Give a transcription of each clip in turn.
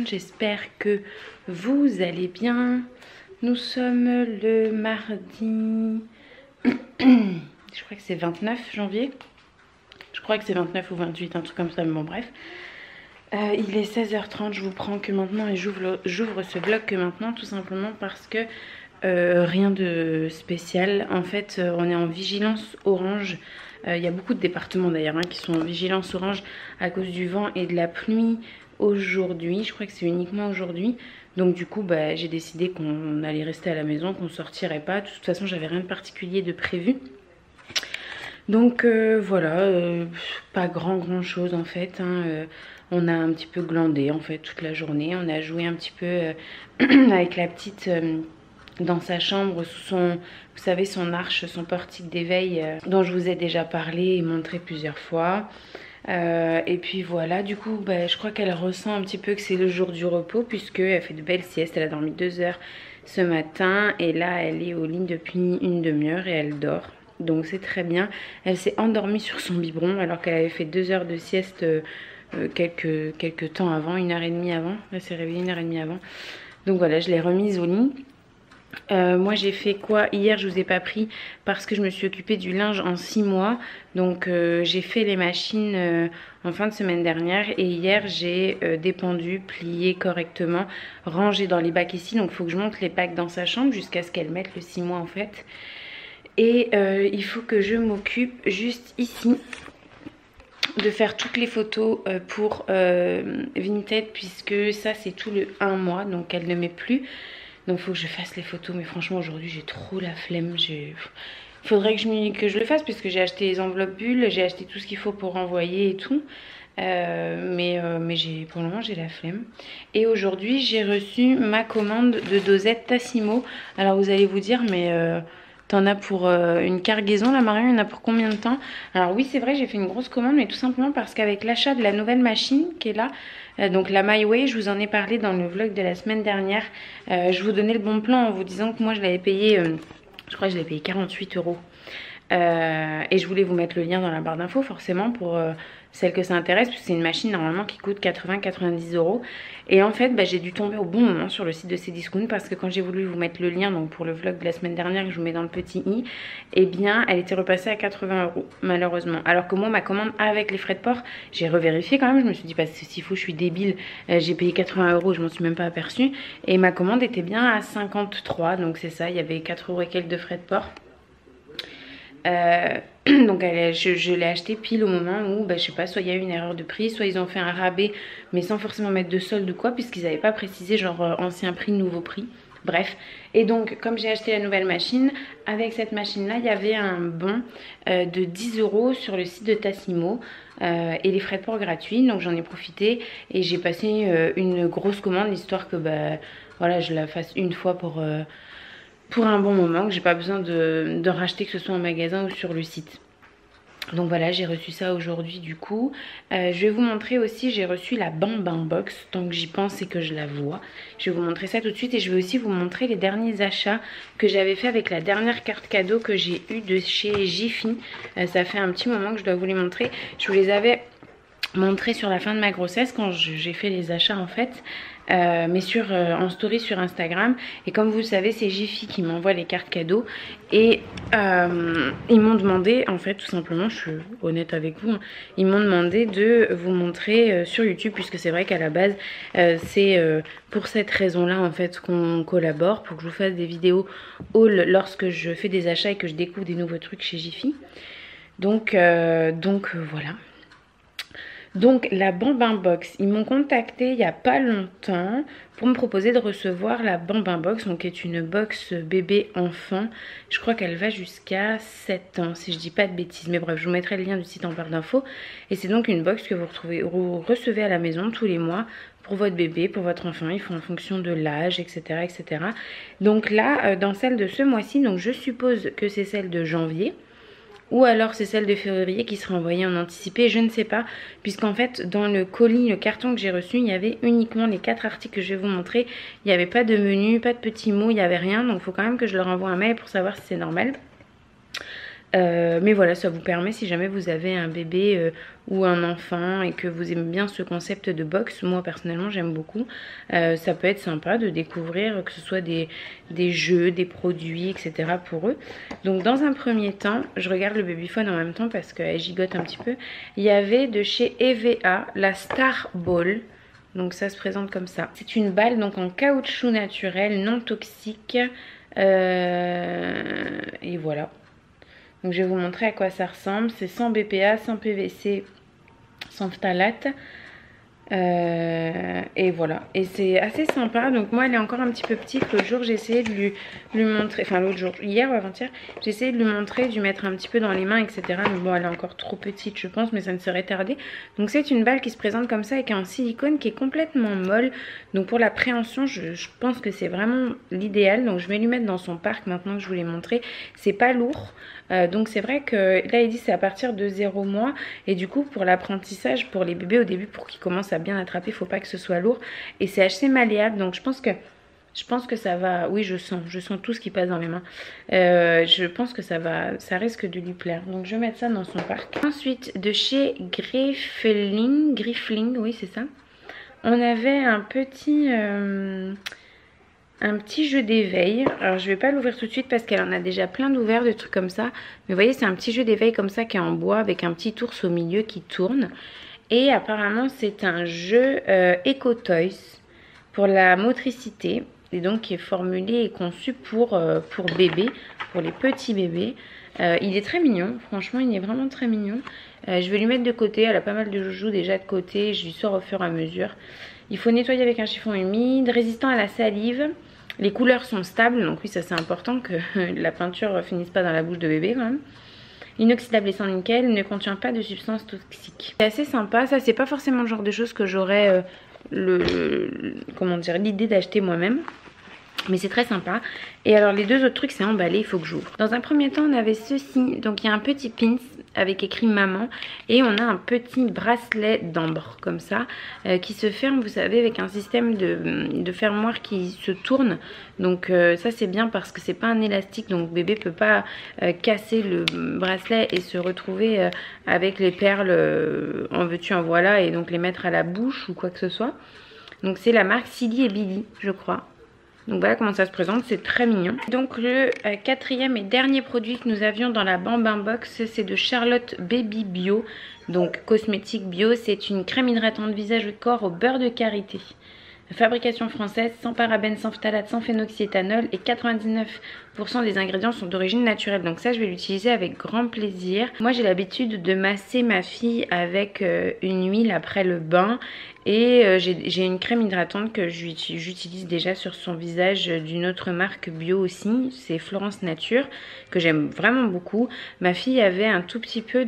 monde, j'espère que vous allez bien. Nous sommes le mardi, je crois que c'est 29 janvier. Je crois que c'est 29 ou 28, un truc comme ça, mais bon bref. Il est 16h30, je vous prends que maintenant et j'ouvre ce vlog que maintenant, tout simplement parce que rien de spécial. En fait, on est en vigilance orange. Il y a beaucoup de départements d'ailleurs qui sont en vigilance orange à cause du vent et de la pluie aujourd'hui. Je crois que c'est uniquement aujourd'hui. Donc du coup, j'ai décidé qu'on allait rester à la maison, qu'on sortirait pas. De toute façon, j'avais rien de particulier de prévu. Donc voilà, pas grand chose en fait. On a un petit peu glandé en fait toute la journée. On a joué un petit peu avec la petite dans sa chambre sous son, vous savez, son arche, son portique d'éveil dont je vous ai déjà parlé et montré plusieurs fois. Et puis voilà, du coup je crois qu'elle ressent un petit peu que c'est le jour du repos puisque elle fait de belles siestes. Elle a dormi 2 heures ce matin et là elle est au lit depuis une demi-heure et elle dort. Donc c'est très bien. Elle s'est endormie sur son biberon alors qu'elle avait fait 2 heures de sieste quelques temps avant, 1h30 avant. Elle s'est réveillée 1h30 avant. Donc voilà, je l'ai remise au lit. Moi j'ai fait quoi hier? Je vous ai pas pris parce que je me suis occupée du linge en 6 mois. Donc j'ai fait les machines en fin de semaine dernière. Et hier j'ai dépendu, plié correctement, rangé dans les bacs ici. Donc il faut que je monte les bacs dans sa chambre jusqu'à ce qu'elle mette le 6 mois en fait. Et il faut que je m'occupe juste ici de faire toutes les photos pour Vinted, puisque ça c'est tout le 1 mois, donc elle ne met plus. Donc il faut que je fasse les photos, mais franchement aujourd'hui j'ai trop la flemme. Il faudrait que je le fasse puisque j'ai acheté les enveloppes bulles, j'ai acheté tout ce qu'il faut pour envoyer et tout. Mais pour le moment j'ai la flemme. Et aujourd'hui j'ai reçu ma commande de dosettes Tassimo. Alors vous allez vous dire mais t'en as pour une cargaison là Marion, il y en a pour combien de temps? Alors oui c'est vrai, j'ai fait une grosse commande, mais tout simplement parce qu'avec l'achat de la nouvelle machine qui est là, donc la MyWay, je vous en ai parlé dans le vlog de la semaine dernière. Je vous donnais le bon plan en vous disant que moi je l'avais payé, je crois que je l'avais payé 48 €. Et je voulais vous mettre le lien dans la barre d'infos forcément pour celles que ça intéresse, puisque c'est une machine normalement qui coûte 80-90 €. Et en fait j'ai dû tomber au bon moment sur le site de Cdiscount, parce que quand j'ai voulu vous mettre le lien donc pour le vlog de la semaine dernière que je vous mets dans le petit i, eh bien elle était repassée à 80 € malheureusement. Alors que moi ma commande avec les frais de port, j'ai revérifié quand même, je me suis dit parce que s'il faut je suis débile, j'ai payé 80 €, je m'en suis même pas aperçue. Et ma commande était bien à 53, donc c'est ça, il y avait 4 € et quelques de frais de port. Donc je l'ai acheté pile au moment où je sais pas, soit il y a eu une erreur de prix, soit ils ont fait un rabais mais sans forcément mettre de solde ou quoi, puisqu'ils n'avaient pas précisé genre ancien prix, nouveau prix. Bref, et donc comme j'ai acheté la nouvelle machine, avec cette machine là il y avait un bon de 10 € sur le site de Tassimo et les frais de port gratuits. Donc j'en ai profité et j'ai passé une grosse commande, histoire que voilà, je la fasse une fois pour un bon moment, que j'ai pas besoin de racheter, que ce soit en magasin ou sur le site. Donc voilà, j'ai reçu ça aujourd'hui du coup. Je vais vous montrer aussi, j'ai reçu la Bambin Box, tant que j'y pense et que je la vois. Je vais vous montrer ça tout de suite et je vais aussi vous montrer les derniers achats que j'avais fait avec la dernière carte cadeau que j'ai eue de chez Jiffy. Ça fait un petit moment que je dois vous les montrer. Je vous les avais montrés sur la fin de ma grossesse quand j'ai fait les achats en fait. Mais en story sur Instagram. Et comme vous le savez, c'est Jiffy qui m'envoie les cartes cadeaux. Et ils m'ont demandé, en fait, tout simplement, je suis honnête avec vous, ils m'ont demandé de vous montrer sur YouTube, puisque c'est vrai qu'à la base, c'est pour cette raison-là, en fait, qu'on collabore, pour que je vous fasse des vidéos haul lorsque je fais des achats et que je découvre des nouveaux trucs chez Jiffy. Donc voilà. Donc la Bambin Box, ils m'ont contacté il n'y a pas longtemps pour me proposer de recevoir la Bambin Box, donc qui est une box bébé enfant. Je crois qu'elle va jusqu'à 7 ans si je dis pas de bêtises, mais bref, je vous mettrai le lien du site en barre d'infos. Et c'est donc une box que vous recevez à la maison tous les mois pour votre bébé, pour votre enfant. Ils font en fonction de l'âge, etc., etc. Donc là, dans celle de ce mois-ci, donc je suppose que c'est celle de janvier, ou alors c'est celle de février qui sera envoyée en anticipé, je ne sais pas, puisqu'en fait dans le colis, le carton que j'ai reçu, il y avait uniquement les 4 articles que je vais vous montrer. Il n'y avait pas de menu, pas de petits mots, il n'y avait rien, donc il faut quand même que je leur envoie un mail pour savoir si c'est normal. Mais voilà, ça vous permet, si jamais vous avez un bébé ou un enfant et que vous aimez bien ce concept de box, moi personnellement j'aime beaucoup, ça peut être sympa de découvrir que ce soit des jeux, des produits, etc. pour eux. Donc dans un premier temps, je regarde le Babyphone en même temps parce qu'elle gigote un petit peu. Il y avait de chez EVA la Star Ball. Donc ça se présente comme ça. C'est une balle donc en caoutchouc naturel, non toxique. Et voilà. Donc je vais vous montrer à quoi ça ressemble. C'est sans BPA, sans PVC, sans phtalate. Et voilà. Et c'est assez sympa. Donc moi elle est encore un petit peu petite. L'autre jour j'ai essayé de lui montrer. Enfin l'autre jour, hier ou avant-hier, j'ai essayé de lui montrer, de lui mettre un petit peu dans les mains, etc. Mais bon elle est encore trop petite je pense, mais ça ne serait tardé. Donc c'est une balle qui se présente comme ça avec un silicone qui est complètement molle. Donc pour la préhension je pense que c'est vraiment l'idéal. Donc je vais lui mettre dans son parc maintenant que je vous l'ai montré. C'est pas lourd. Donc c'est vrai que là il dit c'est à partir de 0 mois et du coup pour l'apprentissage pour les bébés au début pour qu'ils commencent à bien attraper, il faut pas que ce soit lourd et c'est assez malléable. Donc je pense que ça va, oui je sens tout ce qui passe dans mes mains. Je pense que ça risque de lui plaire. Donc je vais mettre ça dans son parc. Ensuite de chez Griffling, oui c'est ça. On avait un petit jeu d'éveil. Alors je vais pas l'ouvrir tout de suite parce qu'elle en a déjà plein d'ouverts, de trucs comme ça. Mais vous voyez c'est un petit jeu d'éveil comme ça qui est en bois avec un petit ours au milieu qui tourne. Et apparemment c'est un jeu Eco Toys pour la motricité. Et donc qui est formulé et conçu pour bébés, pour les petits bébés. Il est très mignon, franchement il est vraiment très mignon. Je vais lui mettre de côté, elle a pas mal de joujoux déjà de côté. Je lui sors au fur et à mesure. Il faut nettoyer avec un chiffon humide, résistant à la salive. Les couleurs sont stables, donc oui ça c'est important que la peinture finisse pas dans la bouche de bébé quand même. Inoxydable et sans nickel, ne contient pas de substances toxiques. C'est assez sympa, ça c'est pas forcément le genre de choses que j'aurais l'idée d'acheter moi-même. Mais c'est très sympa. Et alors les deux autres trucs c'est emballé, il faut que j'ouvre. Dans un premier temps on avait ceci, donc il y a un petit pins avec écrit maman et on a un petit bracelet d'ambre comme ça qui se ferme, vous savez, avec un système de fermoir qui se tourne. Donc ça c'est bien parce que c'est pas un élastique, donc bébé peut pas casser le bracelet et se retrouver avec les perles en veux-tu en voilà et donc les mettre à la bouche ou quoi que ce soit. Donc c'est la marque Silly et Billy je crois. Donc voilà comment ça se présente, c'est très mignon. Donc le quatrième et dernier produit que nous avions dans la Bambin Box, c'est de Charlotte Baby Bio. Donc cosmétique bio, c'est une crème hydratante visage et corps au beurre de karité. Fabrication française, sans parabènes, sans phtalate, sans phénoxyéthanol et 99% des ingrédients sont d'origine naturelle. Donc ça je vais l'utiliser avec grand plaisir. Moi j'ai l'habitude de masser ma fille avec une huile après le bain. Et j'ai une crème hydratante que j'utilise déjà sur son visage d'une autre marque bio aussi. C'est Florence Nature, que j'aime vraiment beaucoup. Ma fille avait un tout petit peu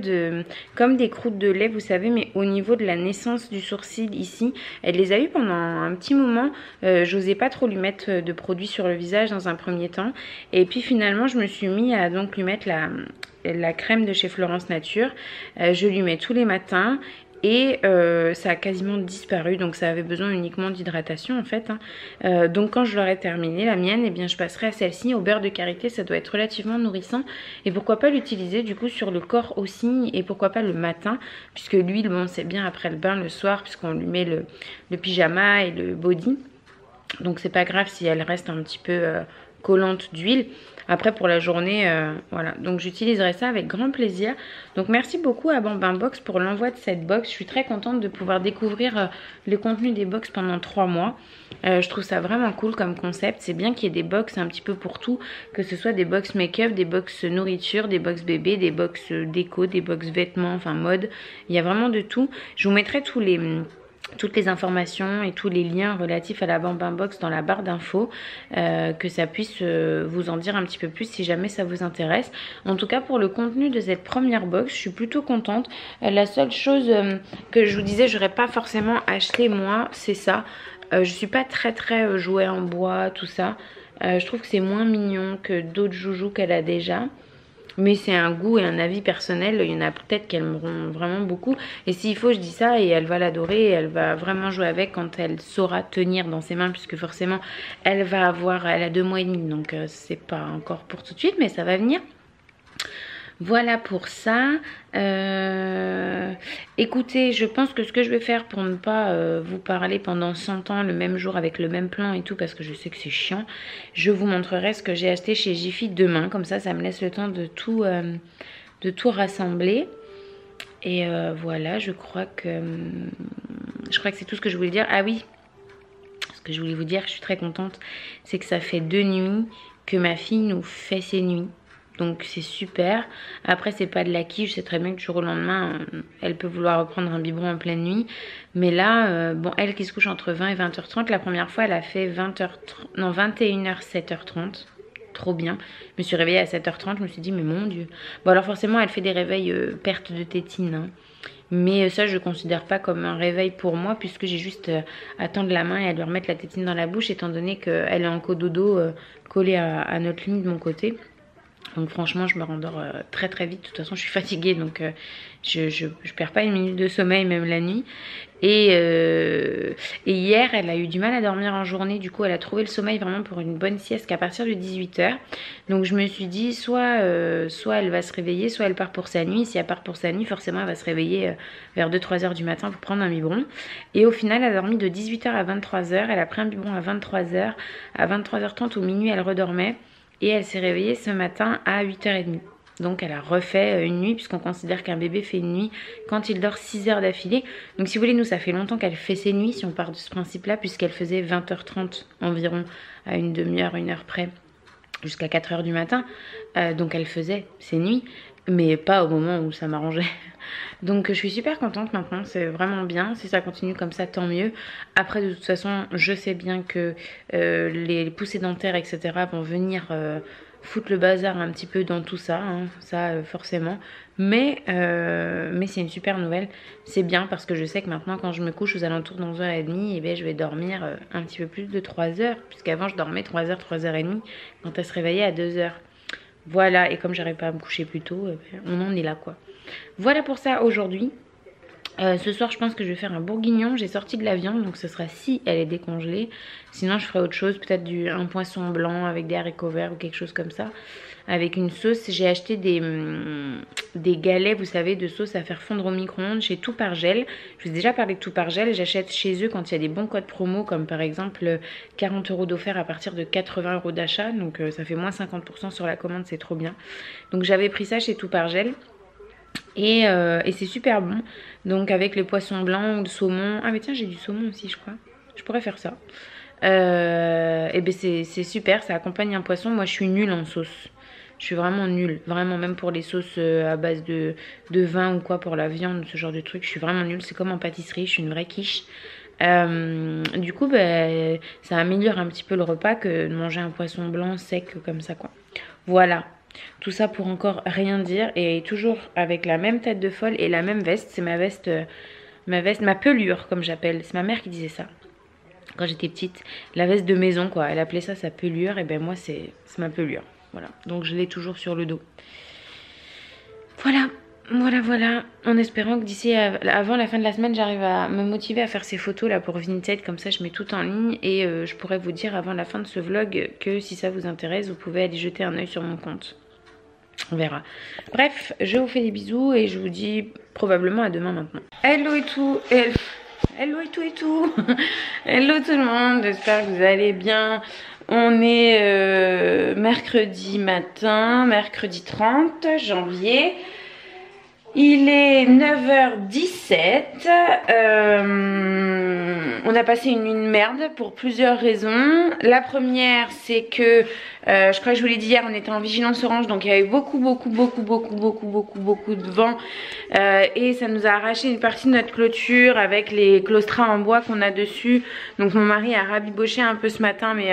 comme des croûtes de lait, vous savez, mais au niveau de la naissance du sourcil ici. Elle les a eu pendant un petit moment. J'osais pas trop lui mettre de produits sur le visage dans un premier temps. Et puis finalement, je me suis mis à donc lui mettre la crème de chez Florence Nature. Je lui mets tous les matins. Et ça a quasiment disparu, donc ça avait besoin uniquement d'hydratation en fait. Donc quand je l'aurai terminée, la mienne, eh bien je passerai à celle-ci au beurre de karité, ça doit être relativement nourrissant. Et pourquoi pas l'utiliser du coup sur le corps aussi, et pourquoi pas le matin, puisque l'huile, bon c'est bien après le bain le soir, puisqu'on lui met le pyjama et le body. Donc c'est pas grave si elle reste un petit peu collante d'huile. Après pour la journée, voilà. Donc j'utiliserai ça avec grand plaisir. Donc merci beaucoup à Bambin Box pour l'envoi de cette box. Je suis très contente de pouvoir découvrir le contenu des box pendant 3 mois. Je trouve ça vraiment cool comme concept. C'est bien qu'il y ait des box un petit peu pour tout. Que ce soit des box make-up, des box nourriture, des box bébé, des box déco, des box vêtements, enfin mode. Il y a vraiment de tout. Je vous mettrai toutes les informations et tous les liens relatifs à la Bambin Box dans la barre d'infos, que ça puisse vous en dire un petit peu plus si jamais ça vous intéresse. En tout cas pour le contenu de cette première box, je suis plutôt contente. La seule chose que je vous disais, j'aurais pas forcément acheté moi, c'est ça. Je suis pas très jouet en bois, tout ça. Je trouve que c'est moins mignon que d'autres joujoux qu'elle a déjà. Mais c'est un goût et un avis personnel. Il y en a peut-être qui aimeront vraiment beaucoup. Et s'il faut, je dis ça et elle va l'adorer. Elle va vraiment jouer avec quand elle saura tenir dans ses mains. Puisque forcément, elle a 2 mois et demi. Donc c'est pas encore pour tout de suite, mais ça va venir. Voilà pour ça. Écoutez, je pense que ce que je vais faire pour ne pas vous parler pendant 100 ans le même jour avec le même plan et tout, parce que je sais que c'est chiant, je vous montrerai ce que j'ai acheté chez Jiffy demain. Comme ça me laisse le temps de tout rassembler. Et voilà, je crois que c'est tout ce que je voulais dire. Ah oui, ce que je voulais vous dire, je suis très contente, c'est que ça fait 2 nuits que ma fille nous fait ses nuits. Donc c'est super. Après c'est pas de l'acquis, je sais très bien que du jour au lendemain elle peut vouloir reprendre un biberon en pleine nuit. Mais là, bon, elle qui se couche entre 20 et 20h30, la première fois elle a fait 21h 7h30. Trop bien. Je me suis réveillée à 7h30, je me suis dit mais mon Dieu. Bon alors forcément elle fait des réveils perte de tétine, hein. Mais ça je considère pas comme un réveil pour moi, puisque j'ai juste à tendre la main et à lui remettre la tétine dans la bouche, étant donné qu'elle est en cododo collée à notre ligne de mon côté. Donc franchement je me rendors très très vite. De toute façon je suis fatiguée, donc je perds pas une minute de sommeil même la nuit. Et hier elle a eu du mal à dormir en journée. Du coup elle a trouvé le sommeil vraiment pour une bonne sieste qu'à partir de 18h. Donc je me suis dit soit elle va se réveiller, soit elle part pour sa nuit. Si elle part pour sa nuit, forcément elle va se réveiller vers 2-3h du matin pour prendre un biberon. Et au final elle a dormi de 18h à 23h. Elle a pris un biberon à 23h. À 23h30 ou minuit elle redormait. Et elle s'est réveillée ce matin à 8h30. Donc elle a refait une nuit, puisqu'on considère qu'un bébé fait une nuit quand il dort 6 heures d'affilée. Donc si vous voulez, nous ça fait longtemps qu'elle fait ses nuits, si on part de ce principe-là, puisqu'elle faisait 20h30 environ, à une demi-heure, 1 heure près, jusqu'à 4h du matin. Donc elle faisait ses nuits, mais pas au moment où ça m'arrangeait. Donc je suis super contente maintenant, c'est vraiment bien. Si ça continue comme ça, tant mieux. Après de toute façon, je sais bien que les poussées dentaires, etc. vont venir foutre le bazar un petit peu dans tout ça, hein, ça forcément. Mais c'est une super nouvelle. C'est bien parce que je sais que maintenant quand je me couche aux alentours de 11h30, eh bien, je vais dormir un petit peu plus de 3 heures. Puisqu'avant je dormais 3h, 3h30 quand elle se réveillait à 2h. Voilà, et comme j'arrive pas à me coucher plus tôt, on en est là quoi. Voilà pour ça aujourd'hui. Ce soir je pense que je vais faire un bourguignon. J'ai sorti de la viande, donc ce sera si elle est décongelée. Sinon je ferai autre chose, peut-être un poisson blanc avec des haricots verts ou quelque chose comme ça, avec une sauce. J'ai acheté des galets, vous savez, de sauce à faire fondre au micro-ondes chez Tout par Gel. Je vous ai déjà parlé de Tout par Gel. J'achète chez eux quand il y a des bons codes promo, comme par exemple 40 € d'offert à partir de 80 € d'achat. Donc ça fait moins 50% sur la commande, c'est trop bien. Donc j'avais pris ça chez Tout par Gel. Et c'est super bon. Donc avec les poissons blancs ou le saumon. Ah mais tiens, j'ai du saumon aussi je crois. Je pourrais faire ça. Et ben c'est super, ça accompagne un poisson. Moi je suis nulle en sauce. Je suis vraiment nulle. Vraiment, même pour les sauces à base de vin ou quoi, pour la viande, ce genre de truc. Je suis vraiment nulle. C'est comme en pâtisserie, je suis une vraie quiche. Du coup ben, ça améliore un petit peu le repas que de manger un poisson blanc sec comme ça quoi. Voilà. Tout ça pour encore rien dire, et toujours avec la même tête de folle et la même veste. C'est ma veste, ma pelure comme j'appelle. C'est ma mère qui disait ça quand j'étais petite. La veste de maison quoi, elle appelait ça sa pelure. Et ben moi c'est ma pelure. Voilà, donc je l'ai toujours sur le dos. Voilà. En espérant que d'ici avant la fin de la semaine, j'arrive à me motiver à faire ces photos là pour Vinted. Comme ça je mets tout en ligne, et je pourrais vous dire avant la fin de ce vlog que si ça vous intéresse, vous pouvez aller jeter un oeil sur mon compte. On verra. Bref, je vous fais des bisous et je vous dis probablement à demain maintenant. Hello et tout. Hello et tout. Hello tout le monde. J'espère que vous allez bien. On est mercredi matin, mercredi 30 janvier. Il est 9h17. On a passé une nuit de merde pour plusieurs raisons. La première, c'est que je crois que je vous l'ai dit hier, on était en vigilance orange, donc il y avait beaucoup de vent, et ça nous a arraché une partie de notre clôture avec les claustras en bois qu'on a dessus. Donc mon mari a rabiboché un peu ce matin, mais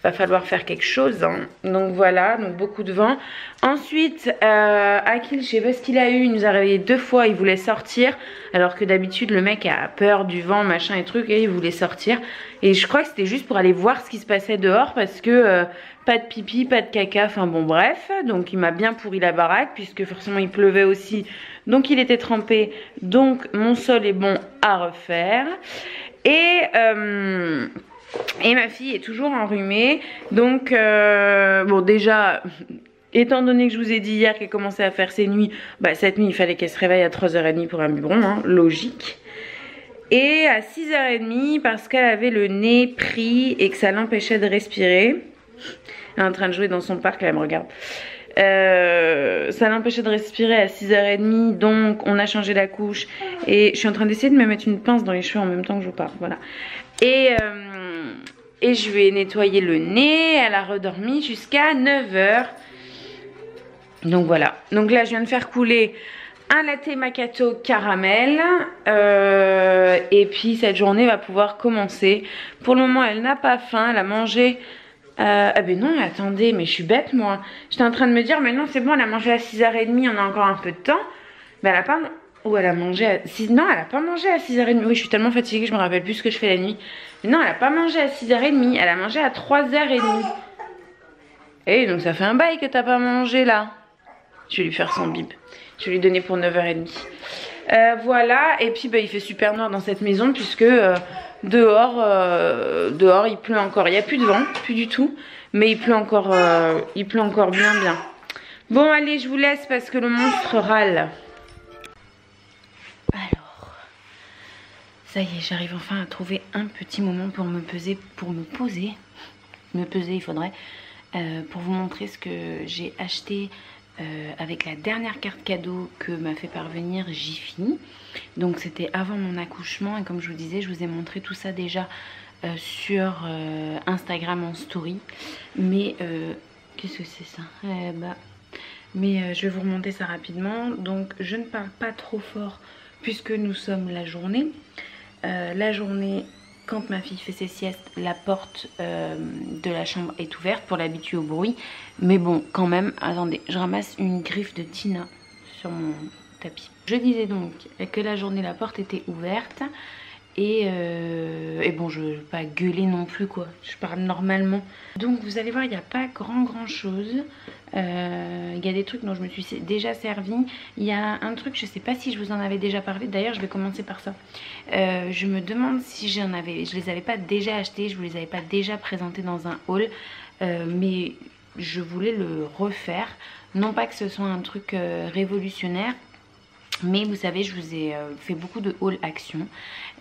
va falloir faire quelque chose, hein. Donc voilà, donc beaucoup de vent. Ensuite, Akil, je sais pas ce qu'il a eu, il nous a réveillé 2 fois, il voulait sortir, alors que d'habitude le mec a peur du vent, machin et truc, et il voulait sortir. Et je crois que c'était juste pour aller voir ce qui se passait dehors, parce que pas de pipi, pas de caca, enfin bon bref. Donc il m'a bien pourri la baraque, puisque forcément il pleuvait aussi, donc il était trempé, donc mon sol est bon à refaire. Et ma fille est toujours enrhumée, donc bon déjà étant donné que je vous ai dit hier qu'elle commençait à faire ses nuits, bah cette nuit il fallait qu'elle se réveille à 3h30 pour un biberon, hein, logique. Et à 6h30 parce qu'elle avait le nez pris et que ça l'empêchait de respirer. Elle est en train de jouer dans son parc, là elle me regarde. Ça l'empêchait de respirer à 6h30, donc on a changé la couche. Et je suis en train d'essayer de me mettre une pince dans les cheveux en même temps que je vous parle, voilà. Et je lui ai nettoyé le nez, elle a redormi jusqu'à 9h. Donc voilà, donc là je viens de faire couler un latte macchiato caramel et puis cette journée va pouvoir commencer. Pour le moment elle n'a pas faim, elle a mangé ah ben non attendez, mais je suis bête moi. J'étais en train de me dire mais non c'est bon, elle a mangé à 6h30, on a encore un peu de temps. Mais elle a pas, ou elle a mangé à 6... Non elle a pas mangé à 6h30, oui je suis tellement fatiguée que je me rappelle plus ce que je fais la nuit. Mais non elle a pas mangé à 6h30, elle a mangé à 3h30. Et donc ça fait un bail que t'as pas mangé là. Je vais lui faire son bip. Je vais lui donner pour 9h30. Voilà. Et puis bah, il fait super noir dans cette maison puisque dehors il pleut encore. Il n'y a plus de vent, plus du tout. Mais il pleut encore bien. Bon allez, je vous laisse parce que le monstre râle. Alors, ça y est, j'arrive enfin à trouver un petit moment pour me poser. Me peser, il faudrait. Pour vous montrer ce que j'ai acheté avec la dernière carte cadeau que m'a fait parvenir Jiffy. Donc c'était avant mon accouchement et comme je vous disais, je vous ai montré tout ça déjà sur Instagram en story. Mais qu'est-ce que c'est ça? Mais je vais vous remonter ça rapidement. Donc je ne parle pas trop fort puisque nous sommes la journée. Quand ma fille fait ses siestes, la porte de la chambre est ouverte pour l'habituer au bruit. Mais bon, quand même, attendez, je ramasse une griffe de Tina sur mon tapis. Je disais donc que la journée, la porte était ouverte. Et bon, je ne vais pas gueuler non plus, quoi. Je parle normalement. Donc, vous allez voir, il n'y a pas grand chose. Il y a des trucs dont je me suis déjà servi. Il y a un truc, je ne sais pas si je vous en avais déjà parlé. D'ailleurs, je vais commencer par ça. Je me demande si je les avais pas déjà achetés. Je ne vous les avais pas déjà présentés dans un haul. Mais je voulais le refaire. Non pas que ce soit un truc révolutionnaire. Mais vous savez, je vous ai fait beaucoup de haul Action.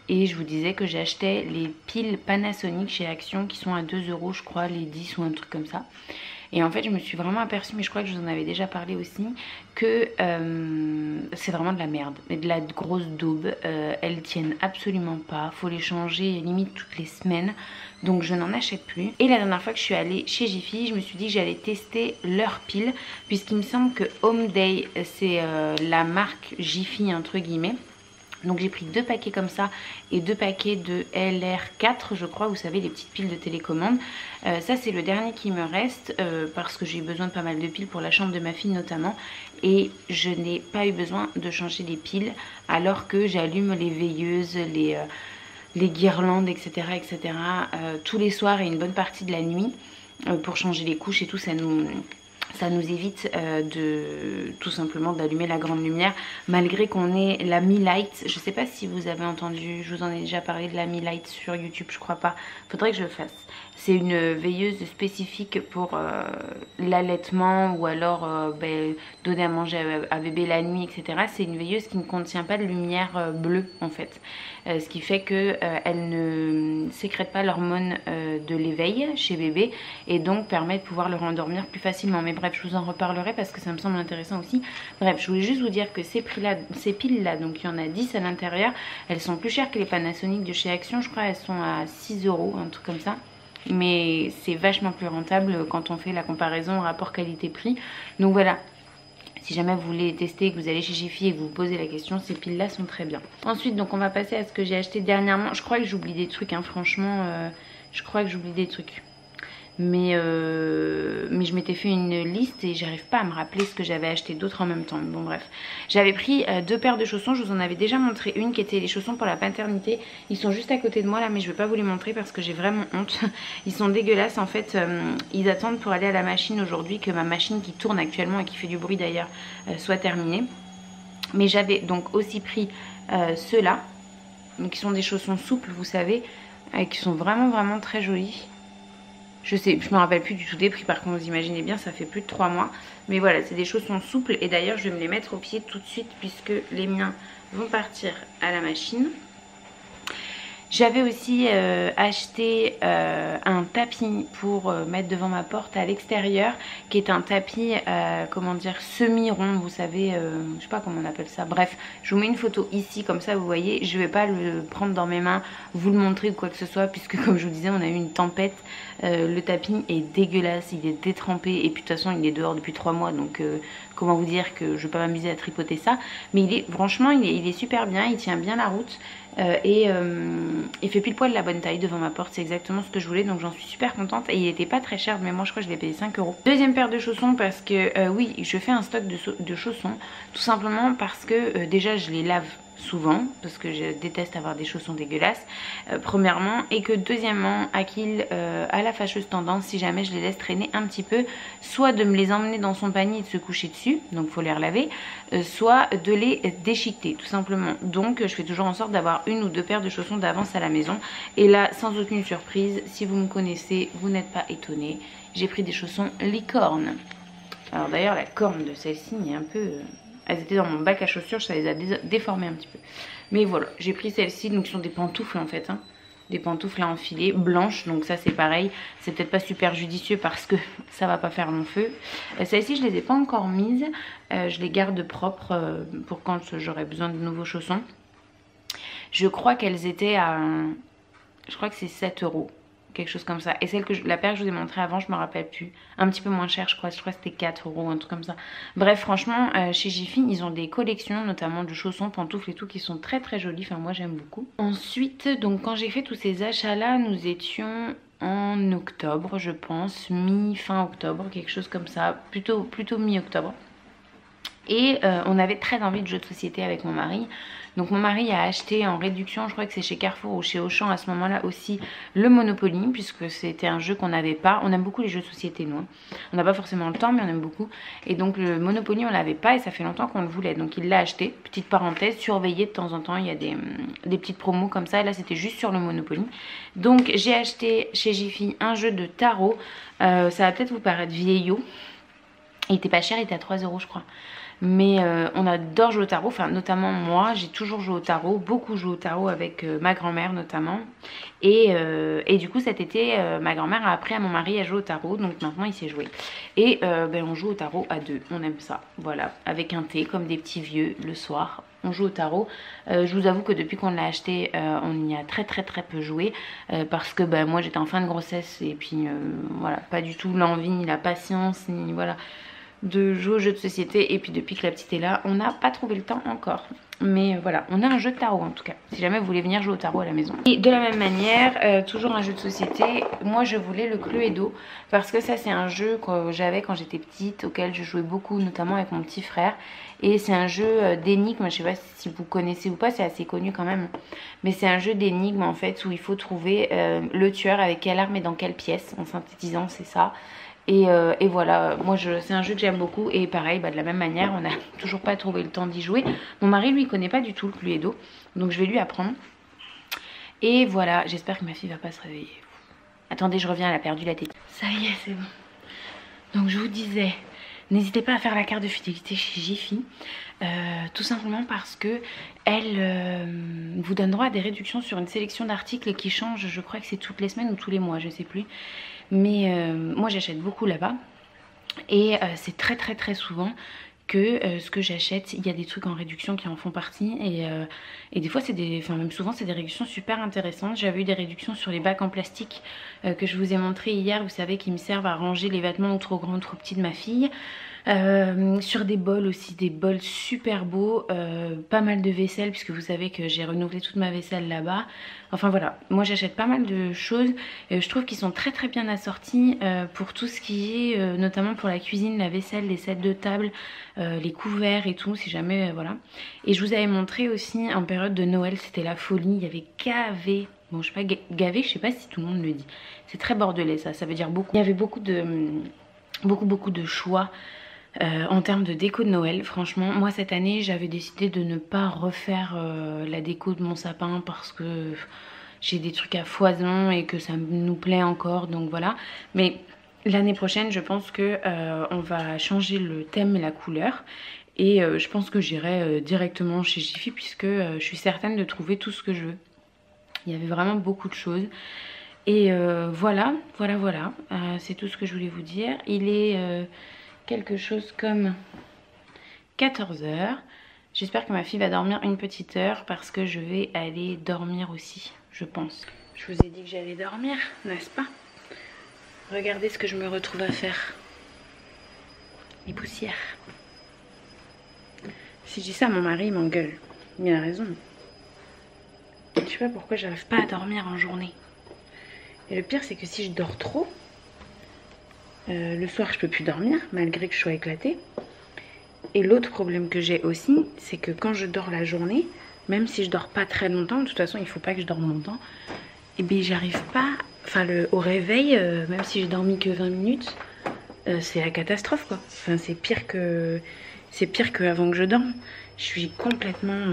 Et je vous disais que j'achetais les piles Panasonic chez Action qui sont à 2 € je crois, les 10 ou un truc comme ça. Et en fait je me suis vraiment aperçue, mais je crois que je vous en avais déjà parlé aussi, que c'est vraiment de la merde, mais de la grosse daube. Elles tiennent absolument pas, faut les changer limite toutes les semaines. Donc je n'en achète plus. Et la dernière fois que je suis allée chez Jiffy, je me suis dit que j'allais tester leurs piles, puisqu'il me semble que Home Day c'est la marque Jiffy entre guillemets. Donc j'ai pris 2 paquets comme ça et 2 paquets de LR4 je crois, vous savez les petites piles de télécommande. Ça c'est le dernier qui me reste parce que j'ai besoin de pas mal de piles pour la chambre de ma fille notamment. Et je n'ai pas eu besoin de changer les piles alors que j'allume les veilleuses, les guirlandes etc. Tous les soirs et une bonne partie de la nuit pour changer les couches et tout. Ça nous évite tout simplement d'allumer la grande lumière malgré qu'on ait la Mi Light. Je sais pas si vous avez entendu, je vous en ai déjà parlé de la Mi Light sur YouTube, je crois pas. Faudrait que je le fasse. C'est une veilleuse spécifique pour l'allaitement ou alors donner à manger à bébé la nuit, etc. C'est une veilleuse qui ne contient pas de lumière bleue en fait. Ce qui fait qu'elle ne sécrète pas l'hormone de l'éveil chez bébé et donc permet de pouvoir le rendormir plus facilement. Mais bref, je vous en reparlerai parce que ça me semble intéressant aussi. Bref, je voulais juste vous dire que ces piles là, donc il y en a 10 à l'intérieur, elles sont plus chères que les Panasonic de chez Action. Je crois elles sont à 6 €, un truc comme ça. Mais c'est vachement plus rentable quand on fait la comparaison rapport qualité-prix. Donc voilà, si jamais vous voulez tester, que vous allez chez Jiffy et que vous vous posez la question, ces piles là sont très bien. Ensuite donc on va passer à ce que j'ai acheté dernièrement. Je crois que j'oublie des trucs hein, franchement je crois que j'oublie des trucs. Mais je m'étais fait une liste et j'arrive pas à me rappeler ce que j'avais acheté d'autres en même temps. Bon bref, j'avais pris 2 paires de chaussons. Je vous en avais déjà montré une qui était les chaussons pour la paternité. Ils sont juste à côté de moi là, mais je vais pas vous les montrer parce que j'ai vraiment honte. Ils sont dégueulasses en fait. Ils attendent pour aller à la machine aujourd'hui, que ma machine qui tourne actuellement et qui fait du bruit d'ailleurs soit terminée. Mais j'avais donc aussi pris ceux-là, qui sont des chaussons souples vous savez, qui sont vraiment très jolis. Je me rappelle plus du tout des prix, par contre vous imaginez bien, ça fait plus de 3 mois. Mais voilà, c'est des chaussons souples et d'ailleurs je vais me les mettre au pied tout de suite puisque les miens vont partir à la machine. J'avais aussi acheté un tapis pour mettre devant ma porte à l'extérieur, qui est un tapis, comment dire, semi-rond, vous savez, je sais pas comment on appelle ça. Bref, je vous mets une photo ici, comme ça vous voyez. Je vais pas le prendre dans mes mains, vous le montrer ou quoi que ce soit, puisque comme je vous disais, on a eu une tempête. Le tapis est dégueulasse, il est détrempé et puis de toute façon il est dehors depuis 3 mois, donc comment vous dire que je vais pas m'amuser à tripoter ça. Mais franchement il est super bien, il tient bien la route. Il fait pile poil la bonne taille devant ma porte, c'est exactement ce que je voulais, donc j'en suis super contente. Et il était pas très cher, mais moi je crois que je l'ai payé 5 euros. Deuxième paire de chaussons parce que oui, je fais un stock de chaussons, tout simplement parce que déjà je les lave souvent parce que je déteste avoir des chaussons dégueulasses, premièrement, et que deuxièmement Akil a la fâcheuse tendance, si jamais je les laisse traîner un petit peu, soit de me les emmener dans son panier et de se coucher dessus, donc faut les relaver, soit de les déchiqueter tout simplement. Donc je fais toujours en sorte d'avoir une ou deux paires de chaussons d'avance à la maison. Et là, sans aucune surprise, si vous me connaissez, vous n'êtes pas étonnés, j'ai pris des chaussons licorne. Alors d'ailleurs la corne de celle-ci est un peu... elles étaient dans mon bac à chaussures, ça les a déformées un petit peu. Mais voilà, j'ai pris celles-ci, donc qui sont des pantoufles en fait, hein. Des pantoufles à enfiler, blanches, donc ça c'est pareil. C'est peut-être pas super judicieux parce que ça va pas faire long feu. Celles-ci je les ai pas encore mises, je les garde propres pour quand j'aurai besoin de nouveaux chaussons. Je crois qu'elles étaient à... je crois que c'est 7 euros. Quelque chose comme ça. Et la paire que je vous ai montrée avant, je me rappelle plus. Un petit peu moins cher, je crois que c'était 4 euros, un truc comme ça. Bref, franchement, chez Jiffy, ils ont des collections, notamment de chaussons, pantoufles et tout, qui sont très très jolies. Enfin, moi j'aime beaucoup. Ensuite, donc quand j'ai fait tous ces achats-là, nous étions en octobre, je pense, fin octobre, quelque chose comme ça, plutôt mi-octobre. Et on avait très envie de jeux de société avec mon mari. Donc mon mari a acheté en réduction, je crois que c'est chez Carrefour ou chez Auchan à ce moment-là aussi, le Monopoly, puisque c'était un jeu qu'on n'avait pas. On aime beaucoup les jeux de société, nous. On n'a pas forcément le temps, mais on aime beaucoup. Et donc le Monopoly, on l'avait pas et ça fait longtemps qu'on le voulait. Donc il l'a acheté. Petite parenthèse, surveillé de temps en temps, il y a des petites promos comme ça. Et là, c'était juste sur le Monopoly. Donc j'ai acheté chez Jiffy un jeu de tarot. Ça va peut-être vous paraître vieillot. Il était pas cher, il était à 3 euros, je crois. Mais on adore jouer au tarot, enfin notamment moi, j'ai toujours joué au tarot, beaucoup joué au tarot avec ma grand-mère notamment. Et du coup cet été, ma grand-mère a appris à mon mari à jouer au tarot, donc maintenant il sait jouer. Et on joue au tarot à deux, on aime ça, voilà, avec un thé comme des petits vieux le soir. On joue au tarot. Je vous avoue que depuis qu'on l'a acheté, on y a très peu joué parce que moi j'étais en fin de grossesse et puis voilà, pas du tout l'envie ni la patience ni voilà de jouer aux jeux de société. Et puis depuis que la petite est là, on n'a pas trouvé le temps encore. Mais voilà, on a un jeu de tarot en tout cas, si jamais vous voulez venir jouer au tarot à la maison. Et de la même manière, toujours un jeu de société, moi je voulais le Cluedo, parce que ça c'est un jeu que j'avais quand j'étais petite, auquel je jouais beaucoup, notamment avec mon petit frère. Et c'est un jeu d'énigmes, je sais pas si vous connaissez ou pas, c'est assez connu quand même. Mais c'est un jeu d'énigmes en fait, où il faut trouver le tueur avec quelle arme et dans quelle pièce, en synthétisant c'est ça. Et voilà, moi c'est un jeu que j'aime beaucoup. Et pareil, de la même manière, on n'a toujours pas trouvé le temps d'y jouer. Mon mari lui il connaît pas du tout le Cluedo, donc je vais lui apprendre. Et voilà, j'espère que ma fille va pas se réveiller. Attendez, je reviens, elle a perdu la tête. Ça y est, c'est bon. Donc je vous disais, n'hésitez pas à faire la carte de fidélité chez Jiffy. Tout simplement parce que elle vous donne droit à des réductions sur une sélection d'articles qui changent, je crois que c'est toutes les semaines ou tous les mois, je sais plus. Mais moi j'achète beaucoup là-bas et c'est très souvent que ce que j'achète, il y a des trucs en réduction qui en font partie et des fois c'est même souvent c'est des réductions super intéressantes. J'avais eu des réductions sur les bacs en plastique que je vous ai montré hier, vous savez, qui me servent à ranger les vêtements ou trop grands ou trop petits de ma fille. Sur des bols aussi, des bols super beaux, pas mal de vaisselle puisque vous savez que j'ai renouvelé toute ma vaisselle là-bas. Enfin voilà, moi j'achète pas mal de choses, je trouve qu'ils sont très bien assortis pour tout ce qui est notamment pour la cuisine, la vaisselle, les sets de table, les couverts et tout, si jamais voilà. Et je vous avais montré aussi en période de Noël, c'était la folie, il y avait gavé. Bon, je sais pas, gavé, je sais pas si tout le monde le dit. C'est très bordelais ça veut dire beaucoup. Il y avait beaucoup de choix. En termes de déco de Noël, franchement, moi cette année j'avais décidé de ne pas refaire la déco de mon sapin parce que j'ai des trucs à foison et que ça nous plaît encore, donc voilà. Mais l'année prochaine, je pense que on va changer le thème et la couleur. Et je pense que j'irai directement chez Jiffy puisque je suis certaine de trouver tout ce que je veux. Il y avait vraiment beaucoup de choses. Et voilà. C'est tout ce que je voulais vous dire. Il est quelque chose comme 14 h. J'espère que ma fille va dormir une petite heure parce que je vais aller dormir aussi, je pense. Je vous ai dit que j'allais dormir, n'est-ce pas? Regardez ce que je me retrouve à faire. Les poussières. Si je dis ça, mon mari m'engueule. Il a raison. Je sais pas pourquoi j'arrive pas à dormir en journée. Et le pire, c'est que si je dors trop, le soir, je peux plus dormir, malgré que je sois éclatée. Et l'autre problème que j'ai aussi, c'est que quand je dors la journée, même si je dors pas très longtemps, de toute façon, il faut pas que je dorme longtemps, et bien j'arrive pas, enfin au réveil, même si j'ai dormi que 20 minutes, c'est la catastrophe quoi. Enfin c'est pire que avant que je dorme. Je suis complètement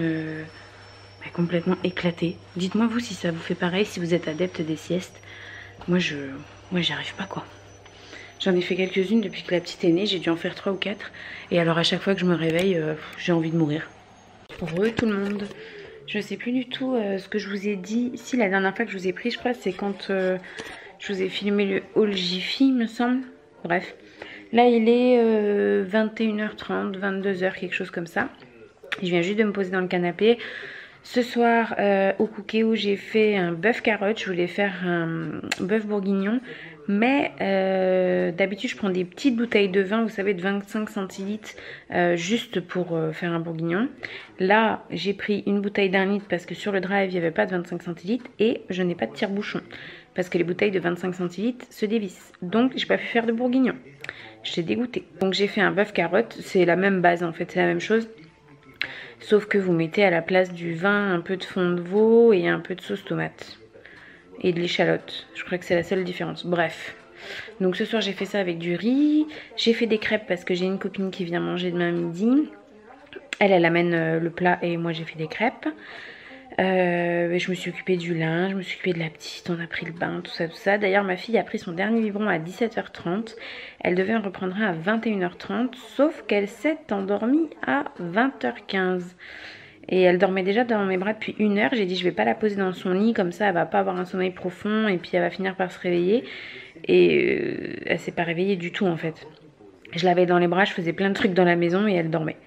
éclatée. Dites-moi vous si ça vous fait pareil, si vous êtes adepte des siestes. Moi j'y arrive pas quoi. J'en ai fait quelques-unes depuis que la petite est née, j'ai dû en faire 3 ou 4. Et alors à chaque fois que je me réveille, j'ai envie de mourir. Heureux tout le monde. Je sais plus du tout ce que je vous ai dit. Si, la dernière fois que je vous ai pris, je crois, c'est quand je vous ai filmé le haul Jiffy, me semble. Bref. Là, il est 21h30, 22h, quelque chose comme ça. Je viens juste de me poser dans le canapé. Ce soir, au Cookéo, j'ai fait un bœuf carotte. Je voulais faire un bœuf bourguignon. Mais d'habitude, je prends des petites bouteilles de vin, vous savez, de 25 centilitres, juste pour faire un bourguignon. Là, j'ai pris une bouteille d'1 litre parce que sur le drive, il n'y avait pas de 25 centilitres. Et je n'ai pas de tire-bouchon parce que les bouteilles de 25 centilitres se dévissent. Donc, j'ai pas pu faire de bourguignon. J'étais dégoûtée. Donc, j'ai fait un bœuf carotte. C'est la même base, en fait, c'est la même chose. Sauf que vous mettez à la place du vin un peu de fond de veau et un peu de sauce tomate. Et de l'échalote. Je crois que c'est la seule différence. Bref. Donc ce soir j'ai fait ça avec du riz. J'ai fait des crêpes parce que j'ai une copine qui vient manger demain midi. Elle amène le plat et moi j'ai fait des crêpes. Je me suis occupée du linge, je me suis occupée de la petite, on a pris le bain, tout ça. D'ailleurs ma fille a pris son dernier biberon à 17h30. Elle devait en reprendre un à 21h30. Sauf qu'elle s'est endormie à 20h15. Et elle dormait déjà dans mes bras depuis 1 heure. J'ai dit je vais pas la poser dans son lit, comme ça elle va pas avoir un sommeil profond et puis elle va finir par se réveiller. Et elle s'est pas réveillée du tout en fait. Je l'avais dans les bras, je faisais plein de trucs dans la maison et elle dormait.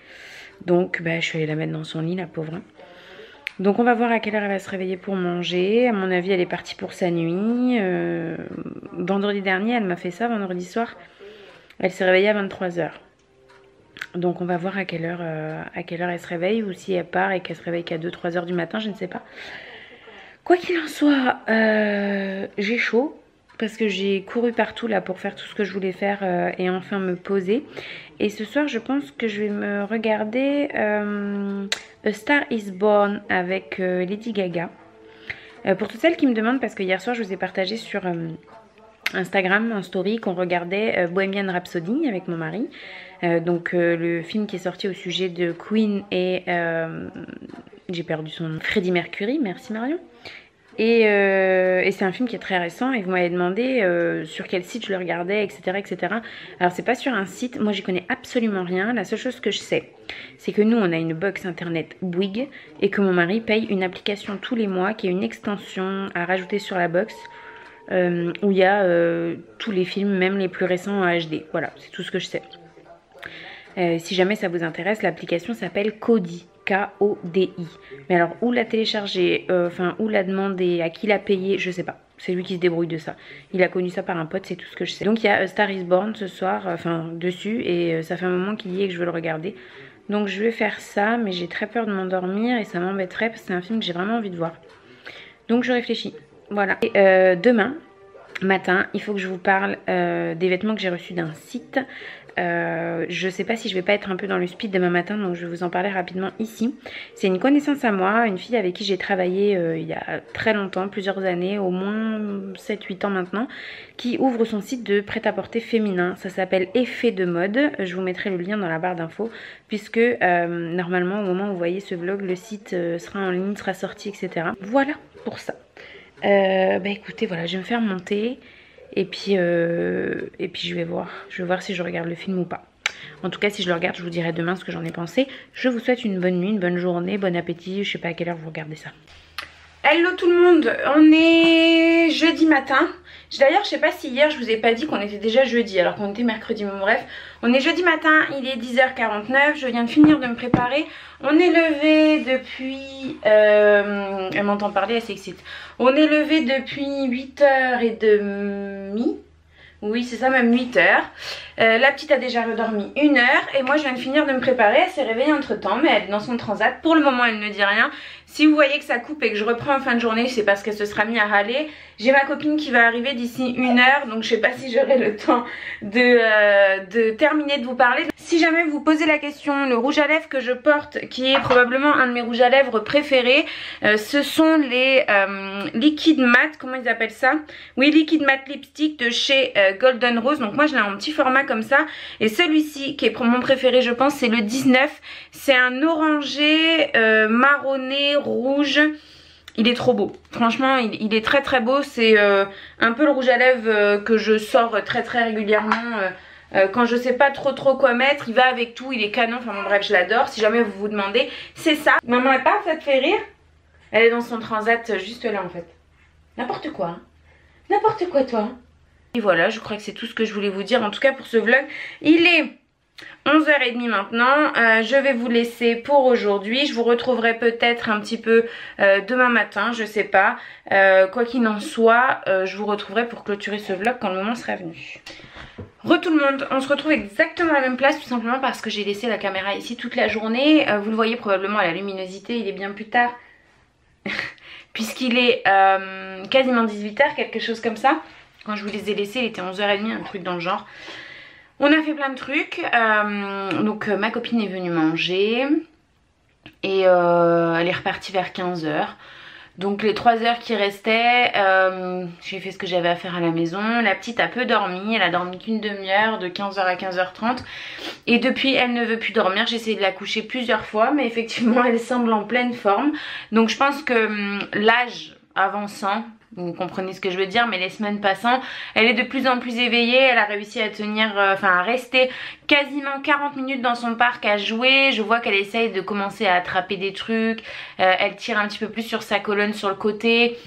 Donc je suis allée la mettre dans son lit, la pauvre. Donc on va voir à quelle heure elle va se réveiller pour manger. À mon avis elle est partie pour sa nuit. Vendredi dernier elle m'a fait ça, vendredi soir. Elle s'est réveillée à 23h. Donc on va voir à quelle heure elle se réveille, ou si elle part et qu'elle se réveille qu'à 2-3 h du matin, je ne sais pas. Quoi qu'il en soit, j'ai chaud parce que j'ai couru partout là pour faire tout ce que je voulais faire et enfin me poser. Et ce soir je pense que je vais me regarder A Star is Born avec Lady Gaga. Pour toutes celles qui me demandent, parce que hier soir je vous ai partagé sur Instagram en story qu'on regardait Bohemian Rhapsody avec mon mari. Donc le film qui est sorti au sujet de Queen et j'ai perdu son nom, Freddie Mercury, merci Marion. Et c'est un film qui est très récent et vous m'avez demandé sur quel site je le regardais, etc. Alors c'est pas sur un site, moi j'y connais absolument rien. La seule chose que je sais, c'est que nous on a une box internet Bouygues et que mon mari paye une application tous les mois qui est une extension à rajouter sur la box où il y a tous les films, même les plus récents en HD. Voilà, c'est tout ce que je sais. Si jamais ça vous intéresse, l'application s'appelle Kodi. K-O-D-I. Mais alors, où la télécharger, où la demander, à qui la payer, je sais pas. C'est lui qui se débrouille de ça. Il a connu ça par un pote, c'est tout ce que je sais. Donc, il y a A Star is Born ce soir, dessus, et ça fait un moment qu'il y est et que je veux le regarder. Donc, je vais faire ça, mais j'ai très peur de m'endormir et ça m'embêterait parce que c'est un film que j'ai vraiment envie de voir. Donc, je réfléchis. Voilà. Et demain matin, il faut que je vous parle des vêtements que j'ai reçus d'un site. Je sais pas si je vais pas être un peu dans le speed demain matin, donc je vais vous en parler rapidement ici. C'est une connaissance à moi, une fille avec qui j'ai travaillé il y a très longtemps, plusieurs années, au moins 7-8 ans maintenant, qui ouvre son site de prêt-à-porter féminin. Ça s'appelle Effet de mode. Je vous mettrai le lien dans la barre d'infos, puisque normalement au moment où vous voyez ce vlog, le site sera en ligne, sera sorti, etc. Voilà pour ça. Bah écoutez, voilà, je vais me faire monter et puis je vais voir. Je vais voir si je regarde le film ou pas. En tout cas, si je le regarde, je vous dirai demain ce que j'en ai pensé. Je vous souhaite une bonne nuit, une bonne journée, bon appétit. Je sais pas à quelle heure vous regardez ça. Hello tout le monde, on est jeudi matin. D'ailleurs, je sais pas si hier je vous ai pas dit qu'on était déjà jeudi alors qu'on était mercredi, mais bref. On est jeudi matin, il est 10h49, je viens de finir de me préparer. On est levé depuis... elle m'entend parler, elle s'excite. On est levé depuis 8h30. Oui, c'est ça, même 8h. La petite a déjà redormi 1 heure et moi je viens de finir de me préparer. Elle s'est réveillée entre temps, mais elle est dans son transat. Pour le moment, elle ne dit rien. Si vous voyez que ça coupe et que je reprends en fin de journée, c'est parce qu'elle se sera mise à râler. J'ai ma copine qui va arriver d'ici 1 heure, donc je sais pas si j'aurai le temps de terminer de vous parler. Si jamais vous posez la question, le rouge à lèvres que je porte, qui est probablement un de mes rouges à lèvres préférés, ce sont les Liquid Matte, comment ils appellent ça? Oui, Liquid Matte Lipstick de chez Golden Rose. Donc moi je l'ai en petit format comme ça. Et celui-ci qui est mon préféré, je pense, c'est le 19. C'est un orangé marronné rouge. Il est trop beau. Franchement, il est très très beau. C'est un peu le rouge à lèvres que je sors très très régulièrement. Quand je sais pas trop quoi mettre, il va avec tout, il est canon. Enfin bon bref, je l'adore. Si jamais vous vous demandez, c'est ça. Maman est pas, ça te fait rire? Elle est dans son transat juste là en fait. N'importe quoi. Hein. N'importe quoi toi. Et voilà, je crois que c'est tout ce que je voulais vous dire en tout cas pour ce vlog. Il est 11h30 maintenant, je vais vous laisser pour aujourd'hui. Je vous retrouverai peut-être un petit peu demain matin, je sais pas. Quoi qu'il en soit, je vous retrouverai pour clôturer ce vlog quand le moment sera venu. Tout le monde, on se retrouve exactement à la même place, tout simplement parce que j'ai laissé la caméra ici toute la journée. Vous le voyez probablement à la luminosité, il est bien plus tard. Puisqu'il est quasiment 18h, quelque chose comme ça. Quand je vous les ai laissés, il était 11h30, un truc dans le genre. On a fait plein de trucs, donc ma copine est venue manger et elle est repartie vers 15h. Donc les 3 heures qui restaient, j'ai fait ce que j'avais à faire à la maison. La petite a peu dormi, elle a dormi qu'une demi-heure de 15h à 15h30. Et depuis elle ne veut plus dormir, j'ai essayé de la coucher plusieurs fois mais effectivement elle semble en pleine forme. Donc je pense que l'âge avançant, vous comprenez ce que je veux dire, mais les semaines passant, elle est de plus en plus éveillée. Elle a réussi à tenir, à rester quasiment 40 minutes dans son parc à jouer. Je vois qu'elle essaye de commencer à attraper des trucs. Elle tire un petit peu plus sur sa colonne sur le côté.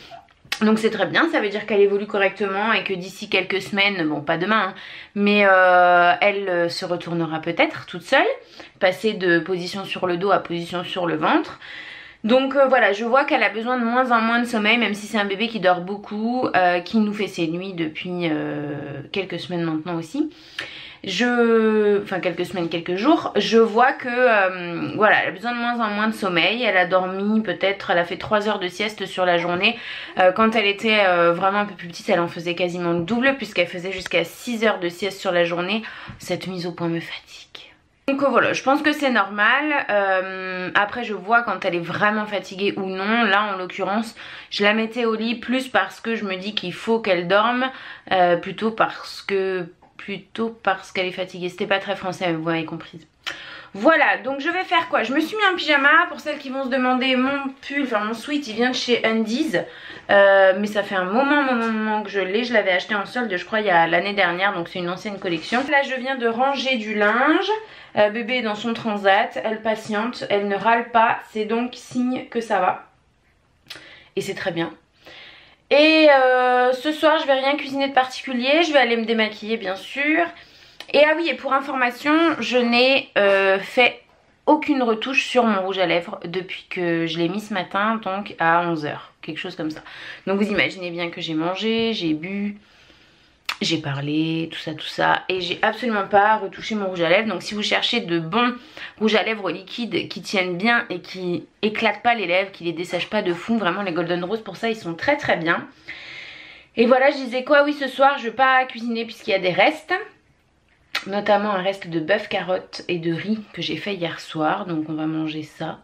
Donc c'est très bien, ça veut dire qu'elle évolue correctement et que d'ici quelques semaines, bon pas demain, hein, mais elle se retournera peut-être toute seule, passer de position sur le dos à position sur le ventre. Donc voilà, je vois qu'elle a besoin de moins en moins de sommeil, même si c'est un bébé qui dort beaucoup, qui nous fait ses nuits depuis quelques semaines maintenant aussi. Enfin quelques semaines, quelques jours, je vois que voilà, elle a besoin de moins en moins de sommeil. Elle a dormi peut-être, elle a fait 3 heures de sieste sur la journée. Quand elle était vraiment un peu plus petite, elle en faisait quasiment le double puisqu'elle faisait jusqu'à 6 heures de sieste sur la journée. Cette mise au point me fatigue. Donc voilà, je pense que c'est normal. Après je vois quand elle est vraiment fatiguée ou non. Là en l'occurrence je la mettais au lit plus parce que je me dis qu'il faut qu'elle dorme, plutôt parce qu'elle est fatiguée. C'était pas très français, vous avez compris. Voilà, donc je vais faire quoi? Je me suis mis en pyjama. Pour celles qui vont se demander, mon pull, enfin mon sweat, il vient de chez Undies. Mais ça fait un moment que je l'ai. Je l'avais acheté en solde, je crois, il y a l'année dernière. Donc c'est une ancienne collection. Là, je viens de ranger du linge. Bébé est dans son transat. Elle patiente, elle ne râle pas. C'est donc signe que ça va. Et c'est très bien. Et ce soir, je vais rien cuisiner de particulier. Je vais aller me démaquiller, bien sûr. Et ah oui, et pour information, je n'ai fait aucune retouche sur mon rouge à lèvres depuis que je l'ai mis ce matin, donc à 11h, quelque chose comme ça. Donc vous imaginez bien que j'ai mangé, j'ai bu, j'ai parlé, tout ça, et j'ai absolument pas retouché mon rouge à lèvres. Donc si vous cherchez de bons rouges à lèvres liquides qui tiennent bien et qui éclatent pas les lèvres, qui les dessèchent pas de fou, vraiment les Golden Rose pour ça ils sont très très bien. Et voilà, je disais quoi, oui, ce soir je vais pas cuisiner puisqu'il y a des restes. Notamment un reste de bœuf, carottes et de riz que j'ai fait hier soir. Donc on va manger ça.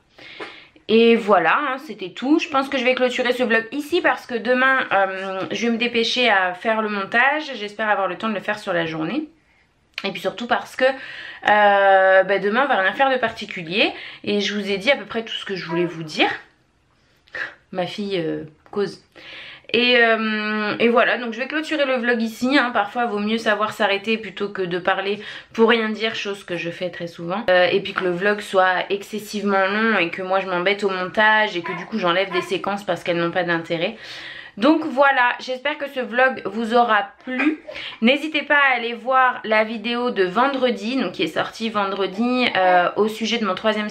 Et voilà, hein, c'était tout. Je pense que je vais clôturer ce vlog ici parce que demain, je vais me dépêcher à faire le montage. J'espère avoir le temps de le faire sur la journée. Et puis surtout parce que demain, on va rien faire de particulier. Et je vous ai dit à peu près tout ce que je voulais vous dire. Ma fille cause. Et voilà, donc je vais clôturer le vlog ici, hein. Parfois vaut mieux savoir s'arrêter plutôt que de parler pour rien dire, chose que je fais très souvent. Et puis que le vlog soit excessivement long et que moi je m'embête au montage et que du coup j'enlève des séquences parce qu'elles n'ont pas d'intérêt. Donc voilà, j'espère que ce vlog vous aura plu. N'hésitez pas à aller voir la vidéo de vendredi, donc qui est sortie vendredi au sujet de mon troisième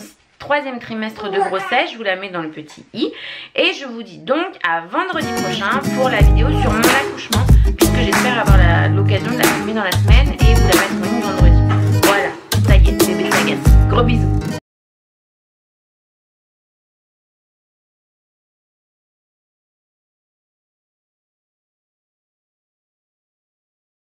trimestre de grossesse. Je vous la mets dans le petit i. Et je vous dis donc à vendredi prochain pour la vidéo sur mon accouchement, puisque j'espère avoir l'occasion de la filmer dans la semaine et vous la mettre en ligne vendredi. Voilà, ça y est, bébé s'agace. Gros bisous.